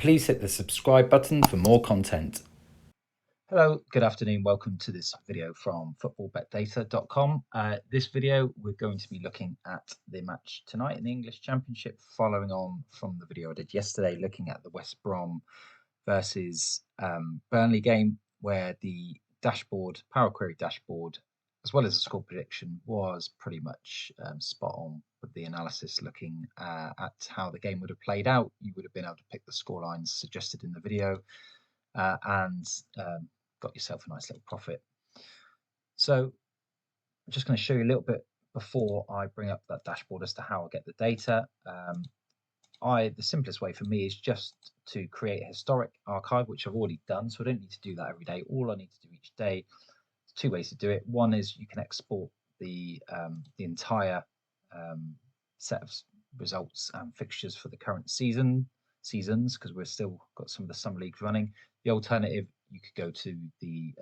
Please hit the subscribe button for more content. Hello, good afternoon. Welcome to this video from footballbetdata.com. This video, we're going to be looking at the match tonight in the English Championship, following on from the video I did yesterday, looking at the West Brom versus Burnley game, where the dashboard, Power Query dashboard, as well as the score prediction, was pretty much spot on with the analysis looking at how the game would have played out. You would have been able to pick the score lines suggested in the video and got yourself a nice little profit. So I'm just going to show you a little bit before I bring up that dashboard as to how I get the data. The simplest way for me is just to create a historic archive, which I've already done, so I don't need to do that every day. All I need to do each day, there's two ways to do it. One is you can export the entire set of results and fixtures for the current seasons, because we're still got some of the summer leagues running. The alternative, you could go to the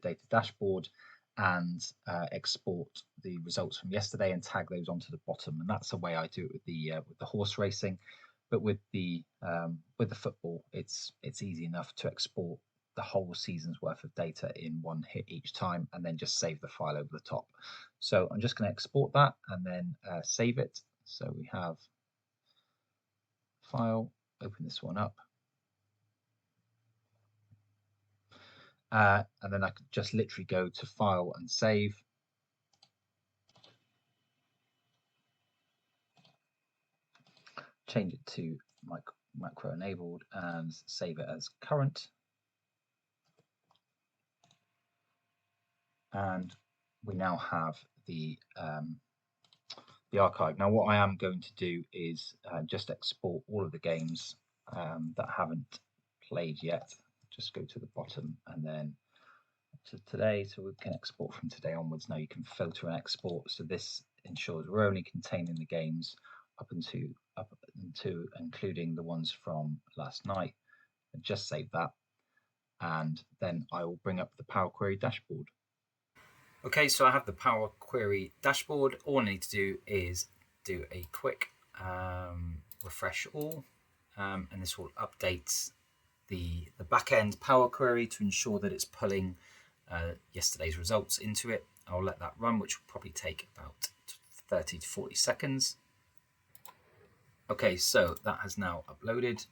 data dashboard and export the results from yesterday and tag those onto the bottom, and that's the way I do it with the horse racing. But with the football, it's easy enough to export the whole season's worth of data in one hit each time, and then just save the file over the top. So I'm just going to export that and then save it. So we have file, open this one up. And then I could just literally go to file and save. Change it to macro enabled and save it as current. And we now have the archive. Now what I am going to do is just export all of the games that haven't played yet. Just go to the bottom and then to today, so we can export from today onwards. Now you can filter and export, so this ensures we're only containing the games up into including the ones from last night. And just save that, and then I will bring up the Power Query dashboard. Okay, so I have the Power Query dashboard. All I need to do is do a quick refresh all, and this will update the back-end Power Query to ensure that it's pulling yesterday's results into it. I'll let that run, which will probably take about 30 to 40 seconds. Okay, so that has now uploaded.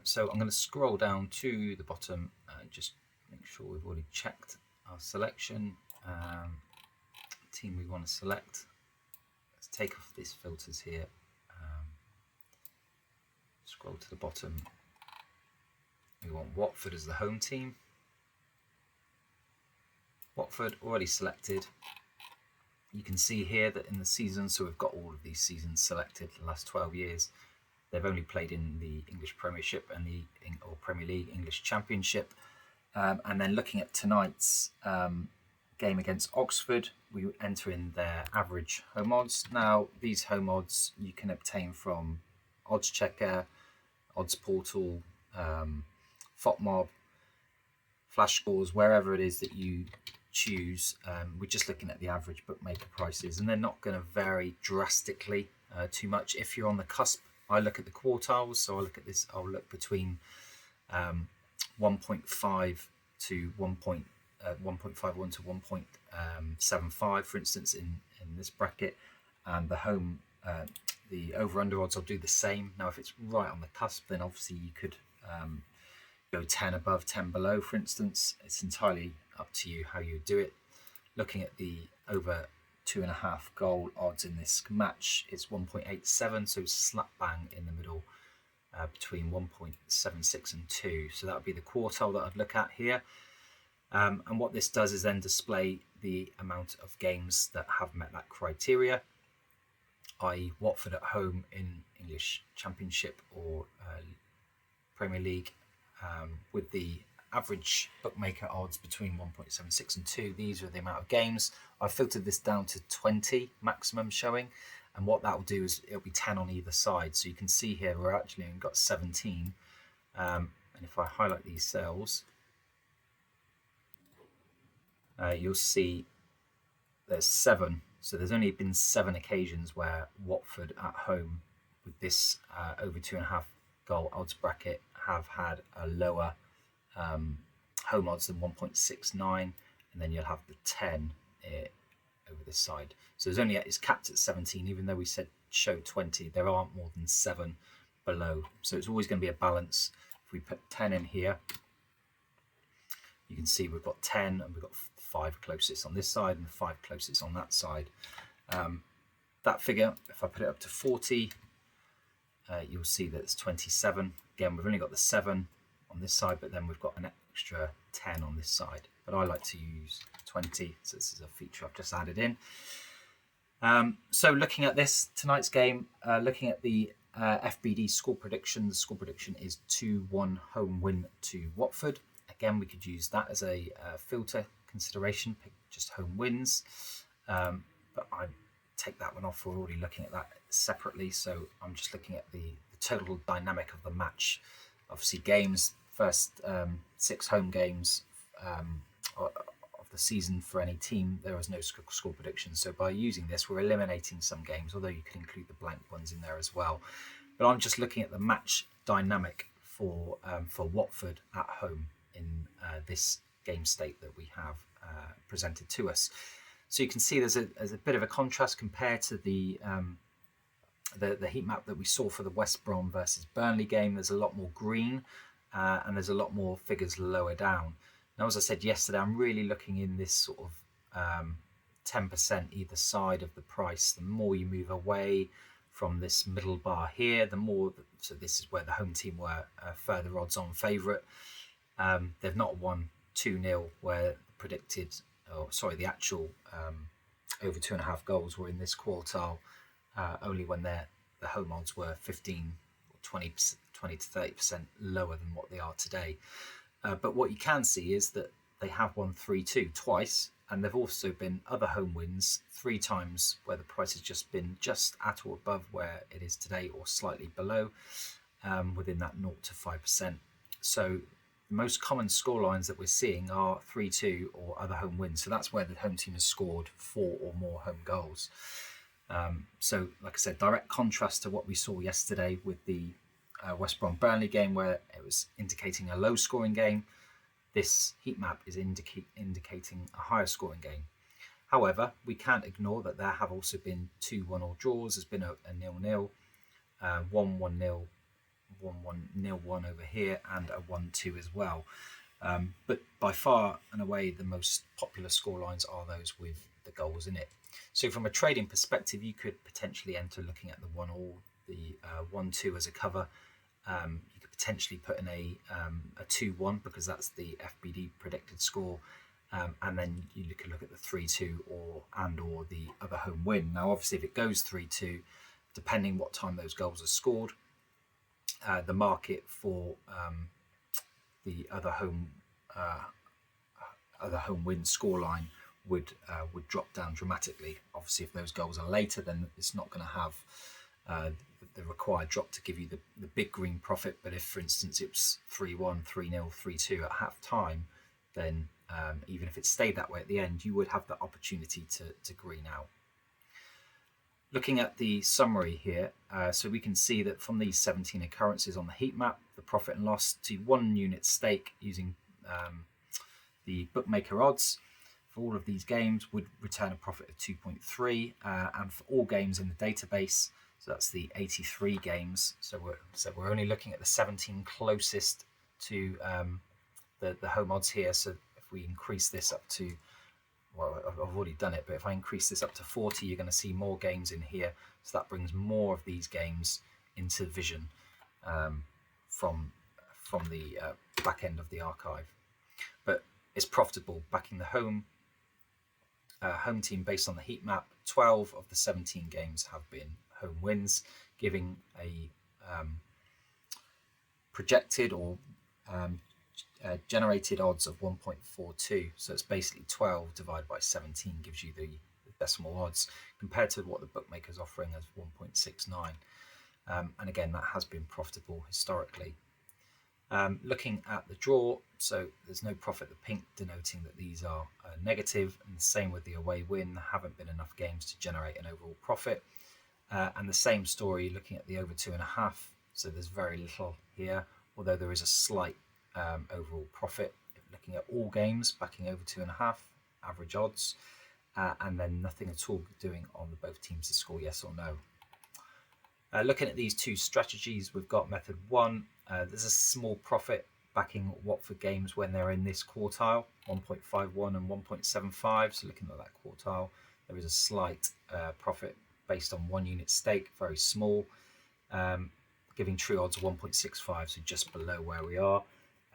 So I'm going to scroll down to the bottom, just make sure we've already checked our selection. Team we want to select. Let's take off these filters here. Scroll to the bottom. We want Watford as the home team. Watford already selected. You can see here that in the season, so we've got all of these seasons selected the last 12 years. They've only played in the English Premiership and the Premier League English Championship. And then looking at tonight's game against Oxford, we enter in their average home odds. Now, these home odds you can obtain from Odds Checker, Odds Portal, FOTMob, Flash Scores, wherever it is that you choose. We're just looking at the average bookmaker prices, and they're not going to vary drastically too much. If you're on the cusp, I look at the quartiles, so I look at this, I'll look between 1.5 to 1.51 to 1.75, for instance, in this bracket, and the home, the over-under odds, I'll do the same. Now, if it's right on the cusp, then obviously you could go 10 above, 10 below, for instance. It's entirely up to you how you do it. Looking at the over 2.5 goal odds in this match, it's 1.87, so slap bang in the middle, between 1.76 and 2. So that would be the quartile that I'd look at here. And what this does is then display the amount of games that have met that criteria, i.e. Watford at home in English Championship or Premier League, with the average bookmaker odds between 1.76 and 2. These are the amount of games. I've filtered this down to 20 maximum showing, and what that will do is it'll be 10 on either side. So you can see here we're actually only got 17, and if I highlight these cells, you'll see there's 7. So there's only been 7 occasions where Watford at home with this over 2.5 goal odds bracket have had a lower home odds than 1.69, and then you'll have the 10 over this side. So it's capped at 17, even though we said show 20. There aren't more than 7 below, so it's always going to be a balance. If we put 10 in here, you can see we've got 10 and we've got 5 closest on this side and 5 closest on that side. That figure, if I put it up to 40, you'll see that it's 27. Again, we've only got the 7 on this side, but then we've got an extra 10 on this side. But I like to use 20, so this is a feature I've just added in. So looking at tonight's game, looking at the FBD score prediction, the score prediction is 2-1 home win to Watford. Again, we could use that as a filter consideration, pick just home wins. But I take that one off. We're already looking at that separately, so I'm just looking at the total dynamic of the match. Obviously, first 6 home games of the season for any team, there is no score prediction. So by using this, we're eliminating some games, although you can include the blank ones in there as well. But I'm just looking at the match dynamic for Watford at home in this game state that we have presented to us. So you can see there's a bit of a contrast compared to the heat map that we saw for the West Brom versus Burnley game. There's a lot more green and there's a lot more figures lower down. Now, as I said yesterday, I'm really looking in this sort of 10% either side of the price. The more you move away from this middle bar here, the more, so this is where the home team were further odds on favourite. They've not won 2-0 where predicted, the actual over 2.5 goals were in this quartile, only when the home odds were 15 or 20 to 30% lower than what they are today. But what you can see is that they have won 3-2 twice, and there've also been other home wins 3 times where the price has just been just at or above where it is today or slightly below, within that 0 to 5%. So the most common scorelines that we're seeing are 3-2 or other home wins. So that's where the home team has scored 4 or more home goals. So like I said, direct contrast to what we saw yesterday with the West Brom Burnley game, where it was indicating a low scoring game. This heat map is indicating a higher scoring game. However, we can't ignore that there have also been 2-1 or draws. There's been a 0-0, 1-1-0, 1-1-0-1 over here, and a 1-2 as well. But by far and away, the most popular scorelines are those with the goals in it. So from a trading perspective, you could potentially enter looking at the 1-all, the 1-2 as a cover. You could potentially put in a 2-1 because that's the FBD predicted score, and then you could look at the 3-2 or the other home win. Now, obviously, if it goes 3-2, depending what time those goals are scored, the market for the other home win scoreline would drop down dramatically. Obviously, if those goals are later, then it's not going to have the required drop to give you the big green profit. But if, for instance, it was 3-1, 3-0, 3-2 at half time, then even if it stayed that way at the end, you would have the opportunity to green out. Looking at the summary here, so we can see that from these 17 occurrences on the heat map, the profit and loss to 1 unit stake using the bookmaker odds for all of these games would return a profit of 2.3, and for all games in the database, so that's the 83 games. So we're only looking at the 17 closest to the home odds here. So if we increase this up to, well, I've already done it, but if I increase this up to 40, you're going to see more games in here. So that brings more of these games into vision from the back end of the archive. But it's profitable backing the home team based on the heat map. 12 of the 17 games have been home wins, giving a projected or generated odds of 1.42. So it's basically 12 divided by 17 gives you the decimal odds, compared to what the bookmaker's offering as 1.69. And again, that has been profitable historically. Looking at the draw, so there's no profit, the pink denoting that these are negative, and the same with the away win. There haven't been enough games to generate an overall profit. And the same story looking at the over 2.5, so there's very little here, although there is a slight overall profit. Looking at all games, backing over 2.5 average odds, and then nothing at all doing on both teams to score yes or no. Looking at these two strategies, we've got method 1. There's a small profit backing Watford games when they're in this quartile, 1.51 and 1.75. So looking at that quartile, there is a slight profit based on 1 unit stake, very small, giving true odds of 1.65, so just below where we are.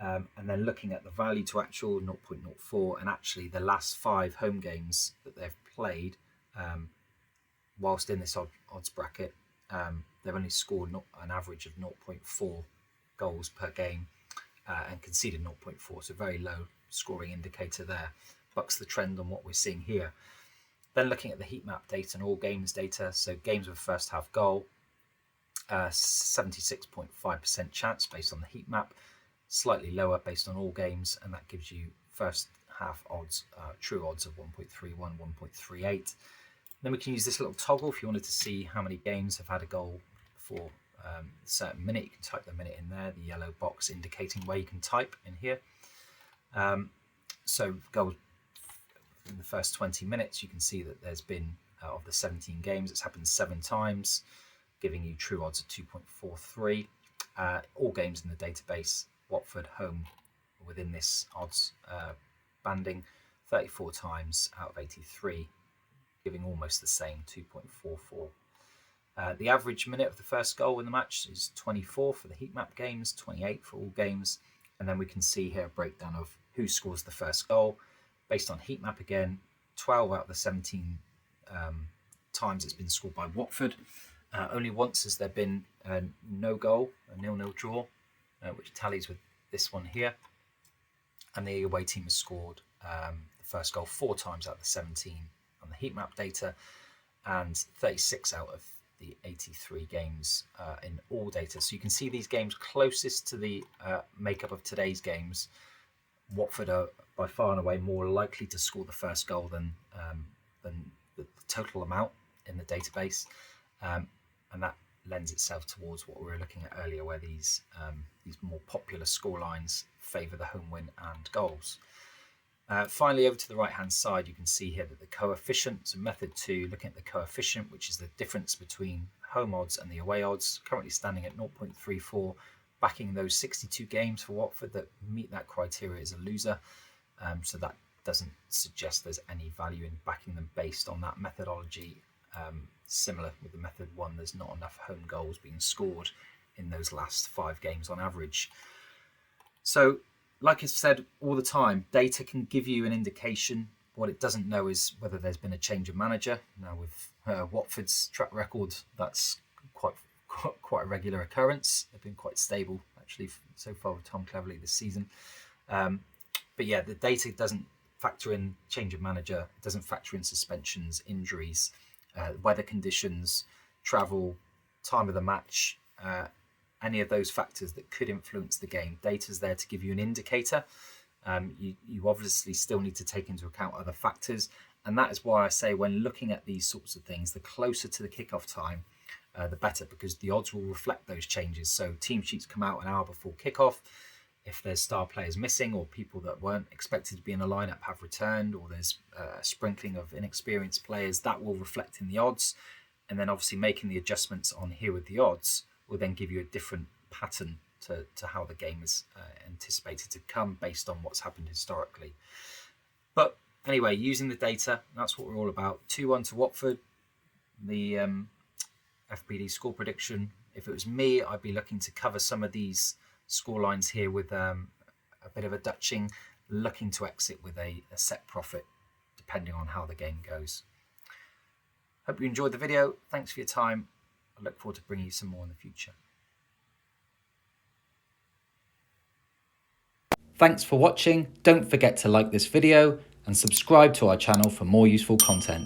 And then looking at the value to actual, 0.04, and actually the last 5 home games that they've played, whilst in this odds bracket, they've only scored an average of 0.4 goals per game and conceded 0.4, so very low scoring indicator there. Bucks the trend on what we're seeing here. Then looking at the heat map data and all games data, so games with first half goal, 76.5% chance based on the heat map, slightly lower based on all games, and that gives you first half odds, true odds of 1.31, 1.38. Then we can use this little toggle if you wanted to see how many games have had a goal for a certain minute. You can type the minute in there, the yellow box indicating where you can type in here. So goals in the first 20 minutes, you can see that there's been, of the 17 games, it's happened 7 times, giving you true odds of 2.43. All games in the database, Watford home within this odds banding, 34 times out of 83, giving almost the same, 2.44. The average minute of the first goal in the match is 24 for the heat map games, 28 for all games. And then we can see here a breakdown of who scores the first goal. Based on heat map again, 12 out of the 17 times it's been scored by Watford. Only once has there been no goal, a 0-0 draw, which tallies with this one here. And the away team has scored the first goal 4 times out of the 17 on the heat map data, and 36 out of the 83 games in all data. So you can see these games closest to the makeup of today's games, Watford are by far and away more likely to score the first goal than the total amount in the database, and that lends itself towards what we were looking at earlier, where these more popular scorelines favour the home win and goals. Finally, over to the right hand side, you can see here that the coefficient, so method 2, looking at the coefficient, which is the difference between home odds and the away odds, currently standing at 0.34, backing those 62 games for Watford that meet that criteria as a loser. So that doesn't suggest there's any value in backing them based on that methodology. Similar with the method 1, there's not enough home goals being scored in those last 5 games on average. So, like I said all the time, data can give you an indication. What it doesn't know is whether there's been a change of manager. Now with Watford's track record, that's quite a regular occurrence. They've been quite stable actually so far with Tom Cleverley this season. But yeah, the data doesn't factor in change of manager. It doesn't factor in suspensions, injuries, weather conditions, travel, time of the match, any of those factors that could influence the game. Data's there to give you an indicator. You obviously still need to take into account other factors, and that is why I say when looking at these sorts of things, the closer to the kickoff time, the better, because the odds will reflect those changes. So team sheets come out an hour before kickoff. If there's star players missing or people that weren't expected to be in a lineup have returned, or there's a sprinkling of inexperienced players, that will reflect in the odds. And then obviously making the adjustments on here with the odds will then give you a different pattern to how the game is anticipated to come based on what's happened historically. But anyway, using the data, that's what we're all about. 2-1 to Watford, the FPD score prediction. If it was me, I'd be looking to cover some of these score lines here with a bit of a dutching, looking to exit with a set profit depending on how the game goes. Hope you enjoyed the video. Thanks for your time. I look forward to bringing you some more in the future. Thanks for watching. Don't forget to like this video and subscribe to our channel for more useful content.